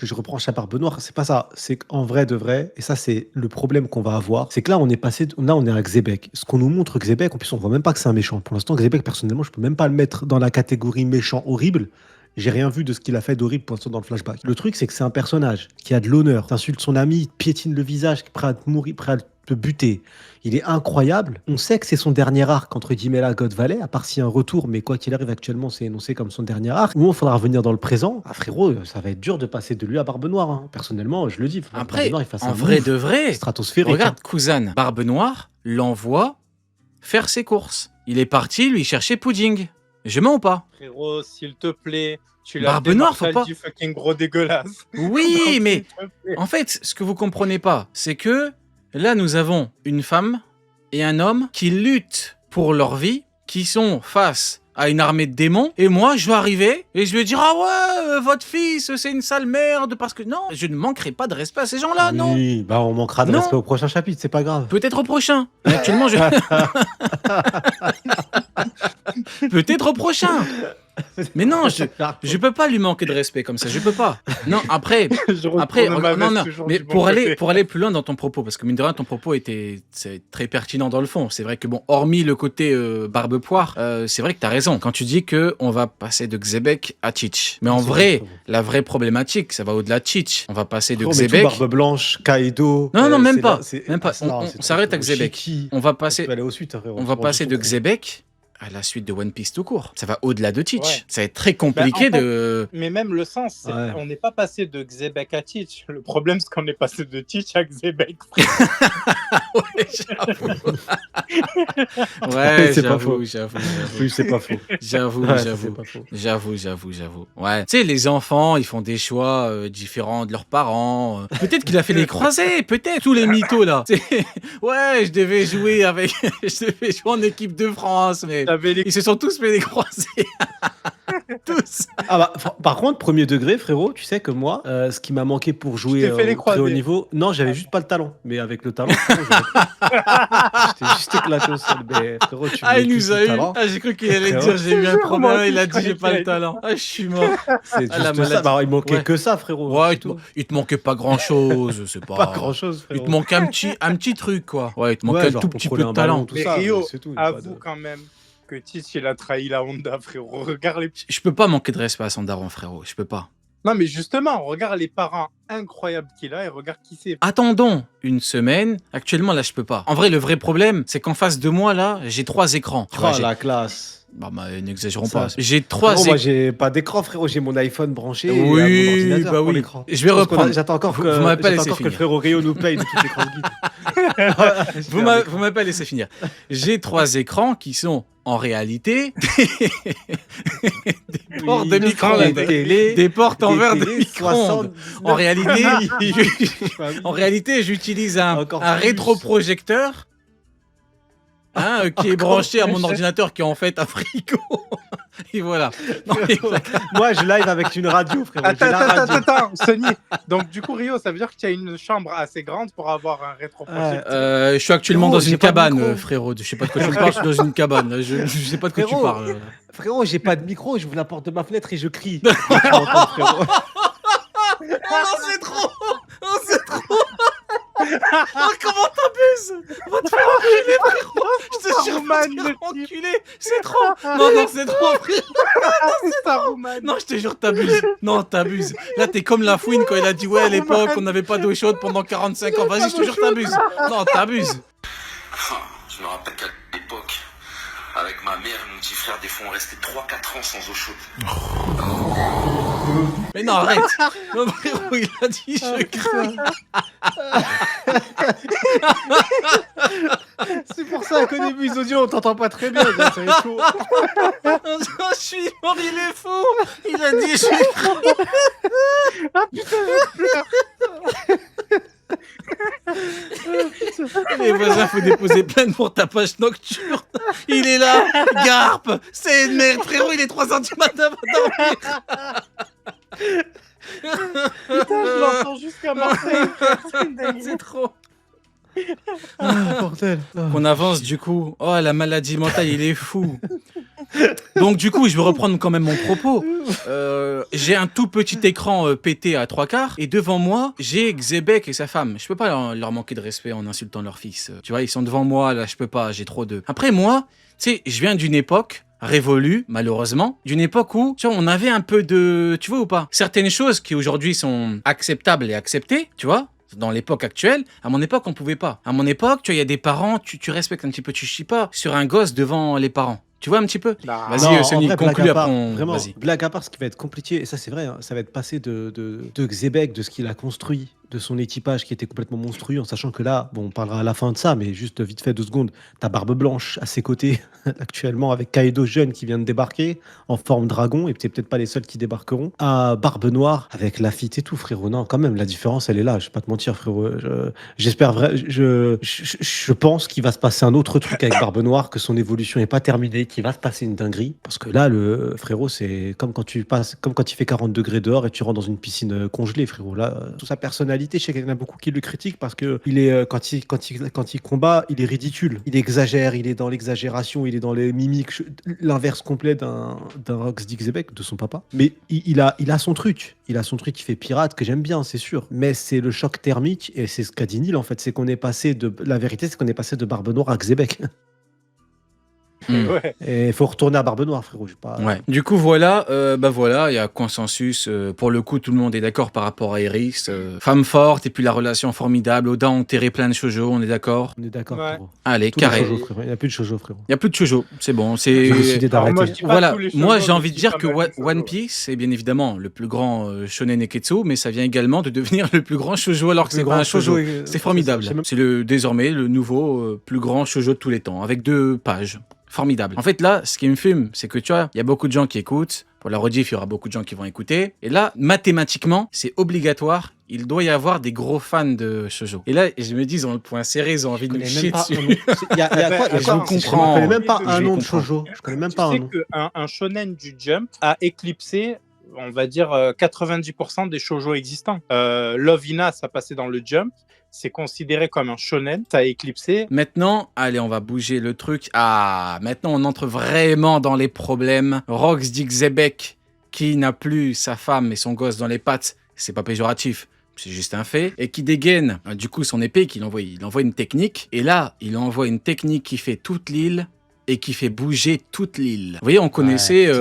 que je reproche à Barbe Noire, c'est pas ça. C'est qu'en vrai de vrai, et ça c'est le problème qu'on va avoir, c'est que là on est passé, là on est à Xebec. Ce qu'on nous montre Xebec, en plus on voit même pas que c'est un méchant. Pour l'instant, Xebec, personnellement, je peux même pas le mettre dans la catégorie méchant horrible. J'ai rien vu de ce qu'il a fait d'horrible pour l'instant dans le flashback. Le truc, c'est que c'est un personnage qui a de l'honneur, t'insultes son ami, il te piétine le visage, qui est prêt à te mourir, prêt à te buter. Il est incroyable. On sait que c'est son dernier arc, entre guillemets, là, God Valley, à part s'il y a un retour, mais quoi qu'il arrive actuellement, c'est énoncé comme son dernier arc. Ou il faudra revenir dans le présent. Ah, frérot, ça va être dur de passer de lui à Barbe Noire, hein. Personnellement, je le dis. Faudra que Barbe Après, Noire, il fasse en un vrai move de vrai, stratosphérique. regarde Kuzan, Barbe Noire l'envoie faire ses courses. Il est parti lui chercher Pudding. Je mens ou pas? Frérot, s'il te plaît, tu l'as Barbe Noire, faut pas... du fucking gros dégueulasse. Oui, Donc, mais s'il te plaît. en fait, ce que vous comprenez pas, c'est que là, nous avons une femme et un homme qui luttent pour leur vie, qui sont face à une armée de démons, et moi, je vais arriver et je vais dire « Ah ouais, votre fils, c'est une sale merde », parce que non, je ne manquerai pas de respect à ces gens-là, non. Oui, bah on manquera de Non. respect au prochain chapitre, c'est pas grave. Peut-être au prochain. Mais actuellement, je... Peut-être au prochain. Mais non, je peux pas lui manquer de respect comme ça, je peux pas. Non, après, mais pour aller plus loin dans ton propos, parce que mine de rien, ton propos c'est très pertinent dans le fond. C'est vrai que bon, hormis le côté barbe poire, c'est vrai que t'as raison quand tu dis que on va passer de Xebec à Teach. Mais en vrai, la vraie problématique, ça va au-delà de Teach. On va passer de Xebec. Barbe Blanche, Kaido. Non, même pas. Là, Même pas. On s'arrête à Xebec. On va passer. On va passer de Xebec à la suite de One Piece tout court. Ça va au-delà de Teach. Ouais. Ça va être très compliqué de... Mais même le sens, on n'est pas passé de Xebec à Teach. Le problème, c'est qu'on est passé de Teach à Xebec. Ouais, j'avoue. Ouais, c'est pas faux. J'avoue. Oui, c'est pas faux. J'avoue. Ouais. Tu sais, les enfants, ils font des choix différents de leurs parents. Peut-être qu'il a fait des croisés, peut-être. Tous les mythos, là. Ouais, je devais jouer en équipe de France, mais ils se sont tous fait des croisés. Tous. Ah bah, par contre, premier degré, frérot, tu sais que moi, ce qui m'a manqué pour jouer au très haut niveau, non, j'avais juste pas le talent. Mais avec le talent, frérot, j'étais juste éclaté au sol. Mais frérot, il nous a eu. Ah, j'ai cru qu'il allait dire j'ai eu un problème. Il a dit j'ai pas le talent. Ah, je suis mort. C'est juste ça. Bah, il manquait que ça, frérot. Ouais, il te manquait pas grand chose. C'est pas grand chose, frérot. Il te manquait un petit truc, quoi. Ouais, il te manquait un tout petit peu de talent. Mais Rio, avoue quand même que Teach, il a trahi la Honda, frérot. Regarde les... Je peux pas manquer de respect à son daron, frérot. Je peux pas. Non, mais justement, regarde les parents incroyables qu'il a et regarde qui c'est. Attendons une semaine. Actuellement, là, je peux pas. En vrai, le vrai problème, c'est qu'en face de moi, là, j'ai 3 écrans. Oh, la classe. Bah, n'exagérons pas. J'ai 3 écrans. Moi, j'ai pas d'écran, frérot. J'ai mon iPhone branché. Oui, et mon ordinateur pour l'écran. Je vais reprendre. J'attends encore que le frérot Rio nous paye de toutes les grandes guides. Vous m'avez pas laissé finir. J'ai 3 écrans qui sont en réalité des portes de micro-ondes, des portes en verre de micro-ondes. En réalité, j'utilise un rétroprojecteur qui est branché à mon ordinateur qui est en fait un frigo. Et voilà. Non, moi, je live avec une radio, frérot. Attends, Sonny. Donc, du coup, Rio, ça veut dire que tu as une chambre assez grande pour avoir un rétroprojecteur. Je suis actuellement dans une cabane, frérot. Je sais pas de quoi tu parles, je suis dans une cabane. Je sais pas de quoi tu parles. Frérot, j'ai pas de micro, je vous la porte de ma fenêtre et je crie. Oh non, c'est trop! Oh, c'est trop! Oh, comment t'abuses? Va te faire enculer, frérot! Je te jure, va te faire enculer! C'est trop! Non, c'est trop, frérot! Non, je te jure, t'abuses! Non, t'abuses! Là, t'es comme la fouine quand il a dit ouais, à l'époque, on n'avait pas d'eau chaude pendant 45 ans. Vas-y, je te jure, t'abuses! Non, t'abuses! Je me rappelle qu'à l'époque, avec ma mère et mon petit frère, des fois, on restait 3-4 ans sans eau chaude. Mais non, arrête! Non, frérot, il a dit je crie! C'est pour ça qu'au début, les audios, on t'entend pas très bien. C'est chaud. Je suis mort, il est fou! Il a dit je crie! Ah putain, je pleure! Les voisins, faut déposer plainte pour tapage nocturne. Il est là, Garp. C'est une merde, frérot, il est 3h du matin, va dormir. Putain, je l'entends jusqu'à Marseille. C'est trop. Bordel. On avance du coup. Oh, la maladie mentale, il est fou. Donc du coup, je vais reprendre quand même mon propos. J'ai un tout petit écran pété à 3/4 et devant moi, j'ai Xebec et sa femme. Je peux pas leur manquer de respect en insultant leur fils. Tu vois, ils sont devant moi, là, je peux pas, j'ai trop de... Après moi, tu sais, je viens d'une époque révolue, malheureusement, d'une époque où, tu vois, on avait un peu de... Tu vois ou pas? Certaines choses qui aujourd'hui sont acceptables et acceptées, tu vois, dans l'époque actuelle, à mon époque, on pouvait pas. À mon époque, tu vois, il y a des parents, tu respectes un petit peu, tu chies pas sur un gosse devant les parents. Tu vois un petit peu? Vas-y, Sony, conclue après. Vraiment, Vas-y. blague à part, ce qui va être compliqué, et ça c'est vrai, hein, ça va être passé de Xebec, de ce qu'il a construit, de son équipage qui était complètement monstrueux, en sachant que là, bon, on parlera à la fin de ça, mais juste vite fait 2 secondes, t'as Barbe Blanche à ses côtés actuellement avec Kaido jeune qui vient de débarquer en forme dragon, et c'est peut-être pas les seuls qui débarqueront. À Barbe Noire avec Lafitte et tout, frérot. Non, quand même, la différence elle est là. Je vais pas te mentir, frérot. J'espère je pense qu'il va se passer un autre truc avec Barbe Noire, que son évolution est pas terminée, qu'il va se passer une dinguerie. Parce que là, le frérot, c'est comme quand il fait 40 degrés dehors et tu rentres dans une piscine congelée, frérot. Là, toute sa personnalité, je sais qu'il y en a beaucoup qui le critiquent parce que il est, quand il combat, il est ridicule. Il exagère, il est dans l'exagération, il est dans les mimiques, l'inverse complet d'un Rox Dixebec, de son papa. Mais il a son truc. Il a son truc qui fait pirate, que j'aime bien, c'est sûr. Mais c'est le choc thermique, et c'est ce qu'a dit Neil, en fait. C'est qu'on est passé de... La vérité, c'est qu'on est passé de Barbe Noire à Xebec. Ouais. Et il faut retourner à Barbe Noire, frérot. Ouais. Du coup, voilà, voilà, il y a consensus. Pour le coup, tout le monde est d'accord par rapport à Iris. Femme forte, et puis la relation formidable. Oda enterré plein de shoujo, on est d'accord? On est d'accord, Ouais. frérot. Allez, Tous les carré. shoujo, frérot. Il n'y a plus de shoujo, frérot. Il n'y a plus de shoujo, c'est bon. J'ai décidé Alors, moi, d'arrêter. je dis pas Voilà, tous les moi shoujo, j'ai mais envie je de dis dire pas que mal de One shoujo. Piece est bien évidemment le plus grand shonen neketsu, mais ça vient également de devenir le plus grand shoujo alors que c'est pas un shoujo. C'est formidable. C'est désormais le nouveau plus grand shoujo de tous les temps, avec 2 pages. Formidable. En fait, là, ce qui me fume, c'est que tu vois, il y a beaucoup de gens qui écoutent. Pour la rediff, il y aura beaucoup de gens qui vont écouter. Et là, mathématiquement, c'est obligatoire. Il doit y avoir des gros fans de shoujo. Et là, je me dis, ils ont le point serré, ils ont envie de nous chier dessus. Il y a quoi? Je vous comprends. Je connais même pas un Je nom de comprends. shoujo. Je connais même Tu pas un sais nom. qu'un shonen du Jump a éclipsé, on va dire, 90% des shoujo existants. Love Hina, ça passait dans le Jump. C'est considéré comme un shonen, ça a éclipsé. Maintenant, allez, on va bouger le truc. Ah, maintenant, on entre vraiment dans les problèmes. Rox Dixebec, qui n'a plus sa femme et son gosse dans les pattes, c'est pas péjoratif. C'est juste un fait. Et qui dégaine, du coup, son épée, il envoie une technique. Et là, il envoie une technique qui fait toute l'île et qui fait bouger toute l'île. Vous voyez, on connaissait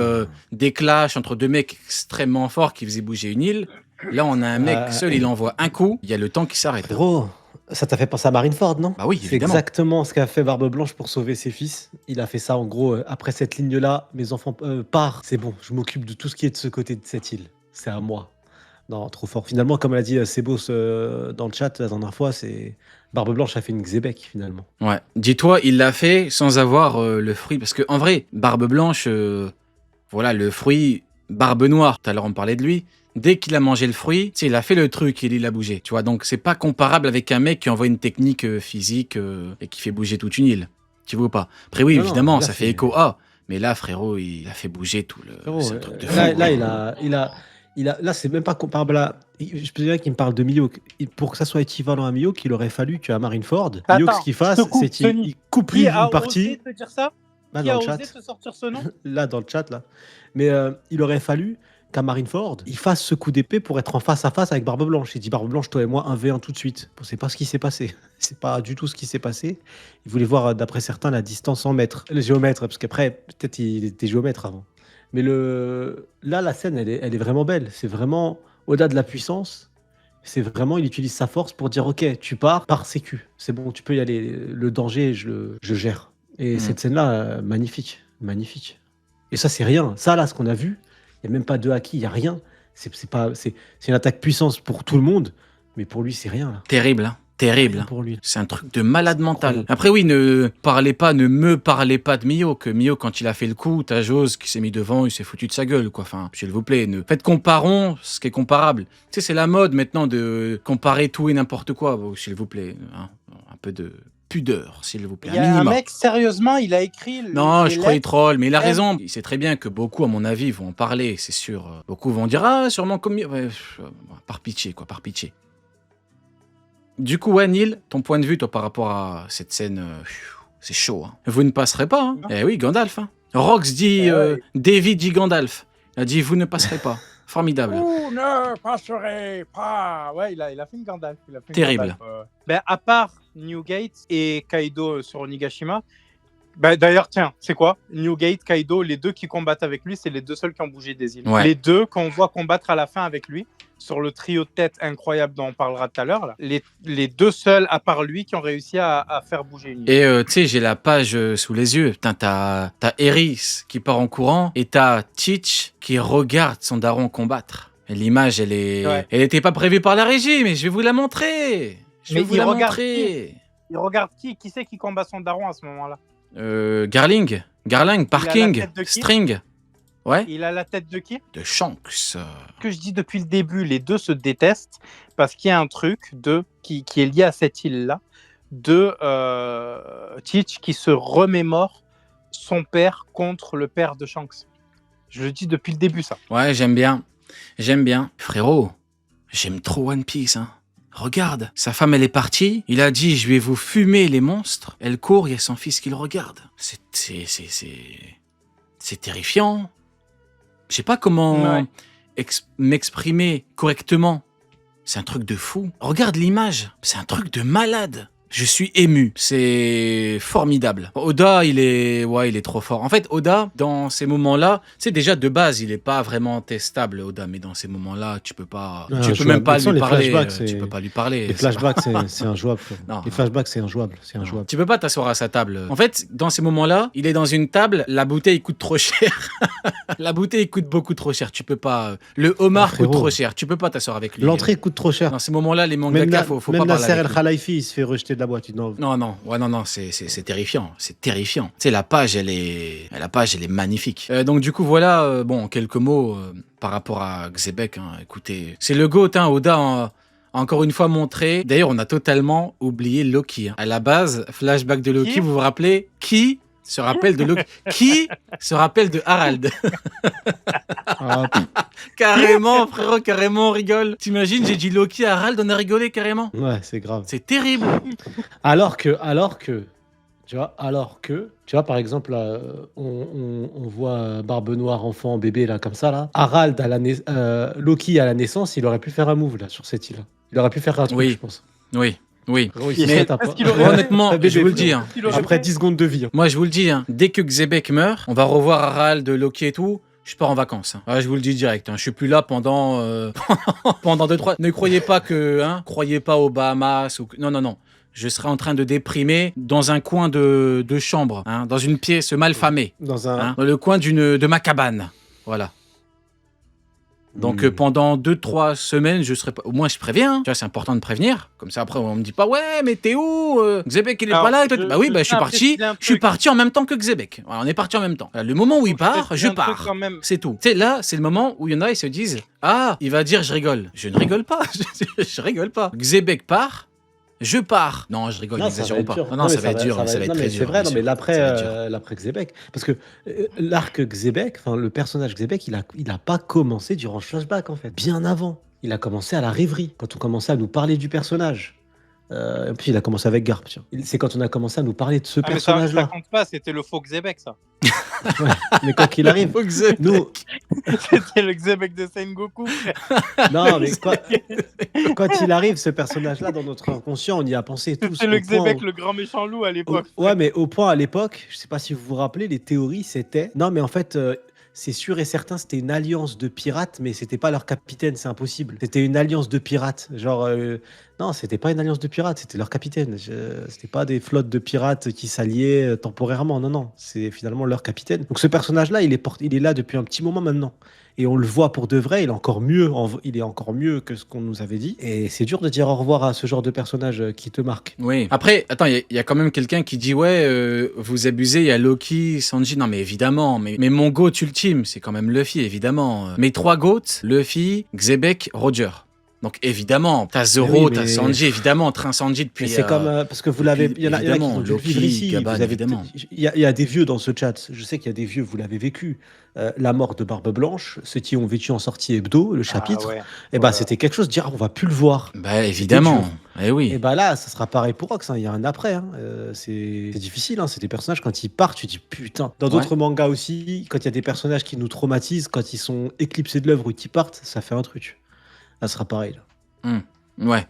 des clashs entre 2 mecs extrêmement forts qui faisaient bouger une île. Là, on a un mec seul, il envoie un coup, il y a le temps qui s'arrête. Gros, ça t'a fait penser à Marineford, non? Bah oui, c'est évidemment. exactement ce qu'a fait Barbe Blanche pour sauver ses fils. Il a fait ça, en gros, après cette ligne-là, mes enfants partent. C'est bon, je m'occupe de tout ce qui est de ce côté de cette île. C'est à moi. Non, trop fort. Finalement, comme l'a dit Sebos dans le chat la dernière fois, c'est Barbe Blanche a fait une Xebec, finalement. Ouais. Dis-toi, il l'a fait sans avoir le fruit. Parce que en vrai, Barbe Blanche, voilà, le fruit, Barbe Noire, tout à l'heure on parlait de lui. Dès qu'il a mangé le fruit, tu sais, il a fait le truc et il a bougé. Tu vois, donc c'est pas comparable avec un mec qui envoie une technique physique et qui fait bouger toute une île. Tu vois ou pas? Après oui, évidemment, ça fait écho à. Mais là, frérot, il a fait bouger tout le. Frérot, c'est un truc de fou. Là, c'est même pas comparable à. Je peux dire qu'il me parle de Mihawk. Pour que ça soit équivalent à Mihawk, il aurait fallu qu'à Marineford, Mihawk, ce qu'il fasse, c'est qu'il coupe lui une partie. Qui a osé te dire ça? Là, Qui dans a le chat. osé te sortir ce nom? Là, dans le chat, là. Mais il aurait fallu qu'à Marineford, il fasse ce coup d'épée pour être en face à face avec Barbe Blanche. Il dit Barbe Blanche, toi et moi, 1v1 tout de suite. Bon, c'est pas ce qui s'est passé. C'est pas du tout ce qui s'est passé. Il voulait voir, d'après certains, la distance en mètres. Le géomètre, parce qu'après, peut-être il était géomètre avant. Mais là, la scène, elle est vraiment belle. C'est vraiment, au-delà de la puissance, c'est vraiment, il utilise sa force pour dire, ok, tu pars par sécu. C'est bon, tu peux y aller. Le danger, je gère. Et cette scène-là, magnifique. Magnifique. Et ça, c'est rien. Ça, là, ce qu'on a vu, il n'y a même pas de haki, il n'y a rien. C'est une attaque puissance pour tout le monde, mais pour lui, c'est rien. Là. Terrible, hein. Terrible. Rien pour lui. C'est un truc de malade mental. Incroyable. Après oui, ne me parlez pas de Mihawk. Mihawk, quand il a fait le coup, t'as Jose qui s'est mis devant, il s'est foutu de sa gueule, quoi. Enfin, s'il vous plaît, faites comparons ce qui est comparable. Tu sais, c'est la mode maintenant de comparer tout et n'importe quoi. Bon, s'il vous plaît, hein. Un peu de pudeur, s'il vous plaît. Il y a un mec, sérieusement, il a écrit... Non, je crois qu'il troll, mais il a raison. Il sait très bien que beaucoup, à mon avis, vont en parler, c'est sûr. Beaucoup vont dire, ah, sûrement comme... Ouais, par pitié, quoi, par pitié. Du coup, ouais, Neil, ton point de vue, toi, par rapport à cette scène, c'est chaud. Hein. Vous ne passerez pas, hein. Eh oui, Gandalf. Hein. Rox dit David dit Gandalf. Il a dit vous ne passerez pas. Formidable. Vous ne passerez pas. Ouais, il a fait une Gandalf. Terrible. Ben, à part Newgate et Kaido sur Onigashima. Ben, d'ailleurs, tiens, c'est quoi? Newgate, Kaido, les deux qui combattent avec lui, c'est les deux seuls qui ont bougé des îles. Ouais. Les deux qu'on voit combattre à la fin avec lui, sur le trio de tête incroyable dont on parlera tout à l'heure, là, les deux seuls, à part lui, qui ont réussi à faire bouger une île. Et tu sais, j'ai la page sous les yeux. Putain, t'as Eris qui part en courant et t'as Teach qui regarde son daron combattre. Et l'image, elle était pas prévue par la régie, mais je vais vous la montrer. Je vais vous la montrer. Il regarde qui c'est qui combat son daron à ce moment-là? Garling, Parking, String. Ouais. Il a la tête de qui? De Shanks. Ce que je dis depuis le début, les deux se détestent parce qu'il y a un truc qui est lié à cette île-là, de Teach qui se remémore son père contre le père de Shanks. Je le dis depuis le début, ça. Ouais, j'aime bien. Frérot, j'aime trop One Piece, hein. Regarde, sa femme elle est partie, il a dit je vais vous fumer les monstres, elle court, il y a son fils qui le regarde. C'est terrifiant. Je sais pas comment m'exprimer correctement. C'est un truc de fou. Regarde l'image, c'est un truc de malade. Je suis ému, c'est formidable. Oda, il est trop fort. En fait, Oda, dans ces moments-là, c'est déjà de base, il est pas vraiment testable, Oda, mais dans ces moments-là, tu peux pas, tu peux même pas lui parler. Tu peux pas lui parler. Les flashbacks, c'est injouable. Les flashbacks, c'est injouable. Tu peux pas t'asseoir à sa table. En fait, dans ces moments-là, il est dans une table, la bouteille coûte trop cher. La bouteille coûte beaucoup trop cher. Tu peux pas. Le homard coûte trop cher. Tu peux pas t'asseoir avec lui. L'entrée coûte trop cher. Dans ces moments-là, les mangakas, faut pas parler avec lui. Même Nasser El Khalifi, il se fait rejeter de la boîte. Non, c'est terrifiant. C'est terrifiant. Tu sais, la page, elle est magnifique. Donc, du coup, voilà, quelques mots par rapport à Xebec. Hein. Écoutez, c'est le GOAT, hein, Oda a encore une fois montré. D'ailleurs, on a totalement oublié Loki. Hein. À la base, flashback de Loki, vous vous rappelez qui se rappelle de Loki? Qui se rappelle de Harald? Carrément, frérot, carrément, on rigole. T'imagines, j'ai dit Loki à Harald, on a rigolé carrément. Ouais, c'est grave. C'est terrible. Alors que, tu vois, par exemple, là, on voit Barbe Noire, enfant, bébé, là, comme ça, là. Harald, Loki, à la naissance, il aurait pu faire un move, là, sur cette île. Il aurait pu faire un truc, je pense. Oui. Mais honnêtement, je vous le dis. Hein, après 10 secondes de vie. Hein. Moi, je vous le dis. Hein, dès que Xebec meurt, on va revoir Harald, Loki et tout. Je pars en vacances. Hein. Je vous le dis direct. Hein. Je suis plus là pendant 2-3. Ne croyez pas croyez pas aux Bahamas. Non. Je serai en train de déprimer dans un coin de chambre, hein, dans une pièce malfamée, dans le coin de ma cabane. Voilà. Donc pendant 2-3 semaines, je serai pas. Au moins, je préviens. Hein. Tu vois, c'est important de prévenir. Comme ça, après, on me dit pas ouais, mais t'es où Xebec, il est pas là. Bah oui, je suis parti. Je suis parti en même temps que Xebec. Voilà, on est parti en même temps. Le moment où il part, je pars. C'est tout. Tu sais, là, c'est le moment où il y en a, ils se disent ah, il va dire je rigole. Je ne rigole pas. Je rigole pas. Xebec part. Je pars. Non, je rigole, n'exagérons pas. Non, ça va être dur, ça va être très dur. C'est vrai, mais l'après Xebec. Parce que l'arc Xebec, enfin, le personnage Xebec, il a pas commencé durant le flashback, en fait. Bien avant. Il a commencé à la rêverie, quand on commençait à nous parler du personnage. Et puis il a commencé avec Garp, tiens. C'est quand on a commencé à nous parler de ce personnage-là. Ça compte pas, c'était le faux Xebec, ça. Ouais, mais quand il arrive, nous... C'était le Xebec de Sengoku. Non, mais quand il arrive, ce personnage-là, dans notre inconscient, on y a pensé tous. C'était le Xebec, le grand méchant loup à l'époque. Ouais, mais au point à l'époque, je sais pas si vous vous rappelez, les théories, c'était... Non, mais en fait... c'est sûr et certain, c'était une alliance de pirates, mais c'était pas leur capitaine, c'est impossible. C'était une alliance de pirates. Genre, non, c'était pas une alliance de pirates, c'était leur capitaine. C'était pas des flottes de pirates qui s'alliaient temporairement. Non, c'est finalement leur capitaine. Donc ce personnage-là, il est là depuis un petit moment maintenant. Et on le voit pour de vrai, il est encore mieux que ce qu'on nous avait dit. Et c'est dur de dire au revoir à ce genre de personnage qui te marque. Oui. Après, attends, il y a quand même quelqu'un qui dit ouais, vous abusez, il y a Loki, Sanji. Non, mais évidemment, mais mon GOAT ultime, c'est quand même Luffy, évidemment. Mes 3 GOATs, Luffy, Xebec, Roger. Donc évidemment, t'as Zoro, t'as Sanji, évidemment, Train Sanji depuis... Mais c'est comme, parce que vous l'avez... Il y en a qui ont dû le vivre ici. Gaban, évidemment. Il y a des vieux dans ce chat. Je sais qu'il y a des vieux, vous l'avez vécu. La mort de Barbe Blanche, ceux qui ont vécu en sortie hebdo, le chapitre, c'était quelque chose de dire, on va plus le voir. Bah évidemment, et oui. Et bah là, ça sera pareil pour Rox, il y a un après. C'est difficile, c'est des personnages, quand ils partent, tu dis putain. Dans d'autres mangas aussi, quand il y a des personnages qui nous traumatisent, quand ils sont éclipsés de l'œuvre ou qu'ils partent, ça fait un truc. Là, ce sera pareil. Là. Ouais,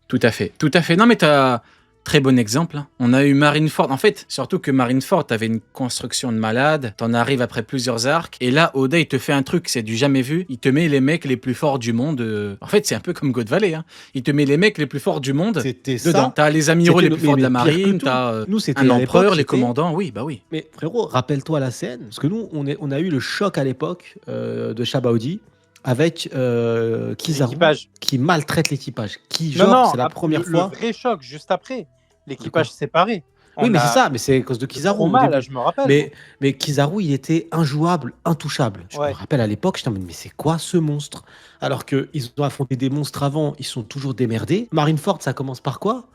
tout à fait. Tout à fait. Non, mais t'as très bon exemple. Hein. On a eu Marineford. En fait, surtout que Marineford, t'avais une construction de malade. T'en arrives après plusieurs arcs. Et là, Oda, il te fait un truc, c'est du jamais vu. Il te met les mecs les plus forts du monde. En fait, c'est un peu comme God Valley. Hein. Il te met les mecs les plus forts du monde dedans. T'as les amiraux les plus forts de la marine. T'as un empereur, les commandants. Oui, bah oui. Mais frérot, rappelle-toi la scène. Parce que nous, on a eu le choc à l'époque de Shabaudi. Avec Kizaru qui maltraite l'équipage. C'est la première fois. Le vrai choc, juste après. L'équipage séparé. Oui, mais c'est ça, mais c'est à cause de Kizaru. Là, je me rappelle. Mais Kizaru, il était injouable, intouchable. Je me rappelle à l'époque, j'étais en mode, mais c'est quoi ce monstre? Alors qu'ils ont affronté des monstres avant, ils sont toujours démerdés. Marineford, ça commence par quoi?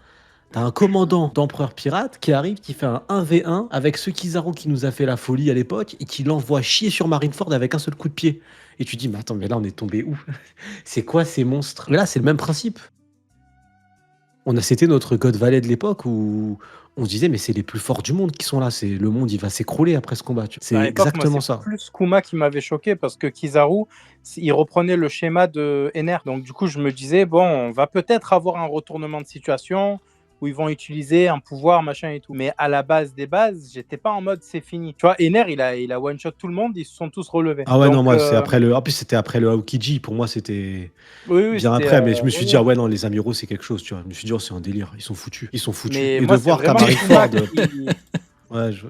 T'as un commandant d'empereur pirate qui arrive, qui fait un 1v1 avec ce Kizaru qui nous a fait la folie à l'époque et qui l'envoie chier sur Marineford avec un seul coup de pied. Et tu dis, mais attends, mais là, on est tombé où? C'est quoi ces monstres? Mais là, c'est le même principe. C'était notre God Valley de l'époque où on se disait, mais c'est les plus forts du monde qui sont là. Le monde, il va s'écrouler après ce combat. C'est exactement ça. C'est plus Kuma qui m'avait choqué parce que Kizaru, il reprenait le schéma de Ener. Donc, du coup, je me disais, bon, on va peut-être avoir un retournement de situation où ils vont utiliser un pouvoir, machin et tout. Mais à la base des bases, j'étais pas en mode c'est fini. Tu vois, Ener, il a one-shot tout le monde, ils se sont tous relevés. Ah ouais, donc, non, moi, c'est après le... En plus, c'était après le Aokiji. Pour moi, c'était bien après. Mais je me suis dit, ah ouais, non, les amiraux, c'est quelque chose, tu vois. Je me suis dit, oh, c'est un délire. Ils sont foutus. Mais et moi, de voir qu'à Marineford...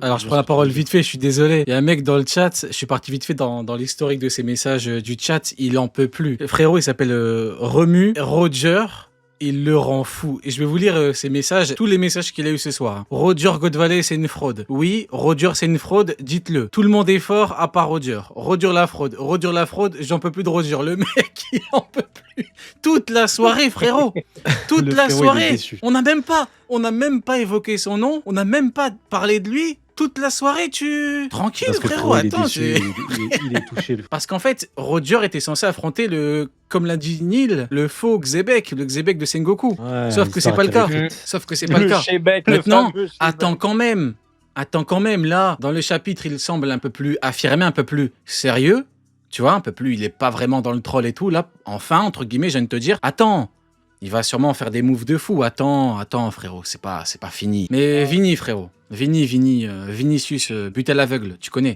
Alors, je prends la parole vite fait, je suis désolé. Il y a un mec dans le chat, je suis parti vite fait dans l'historique de ses messages du chat, il en peut plus. Le frérot, il s'appelle Remu Roger. Il le rend fou. Et je vais vous lire ses messages, tous les messages qu'il a eu ce soir. Roger God Valley, c'est une fraude. Oui, Roger, c'est une fraude, dites-le. Tout le monde est fort à part Roger. Roger la fraude, j'en peux plus de Roger. Le mec, il en peut plus. Toute la soirée, frérot. Toute la soirée. On n'a même pas évoqué son nom. On n'a même pas parlé de lui. Toute la soirée, tranquille, frérot, attends. Il est touché. Parce qu'en fait, Roger était censé affronter comme l'a dit Neil, le faux Xebec, le Xebec de Sengoku. Sauf que c'est pas le cas. Maintenant, attends quand même, là, dans le chapitre, il semble un peu plus affirmé, un peu plus sérieux. Tu vois, un peu plus, il est pas vraiment dans le troll et tout. Là, enfin, entre guillemets, je viens de te dire, attends. Il va sûrement faire des moves de fou. Attends, frérot, c'est pas fini. Mais Vini, frérot. Vinicius, but à l'aveugle, tu connais.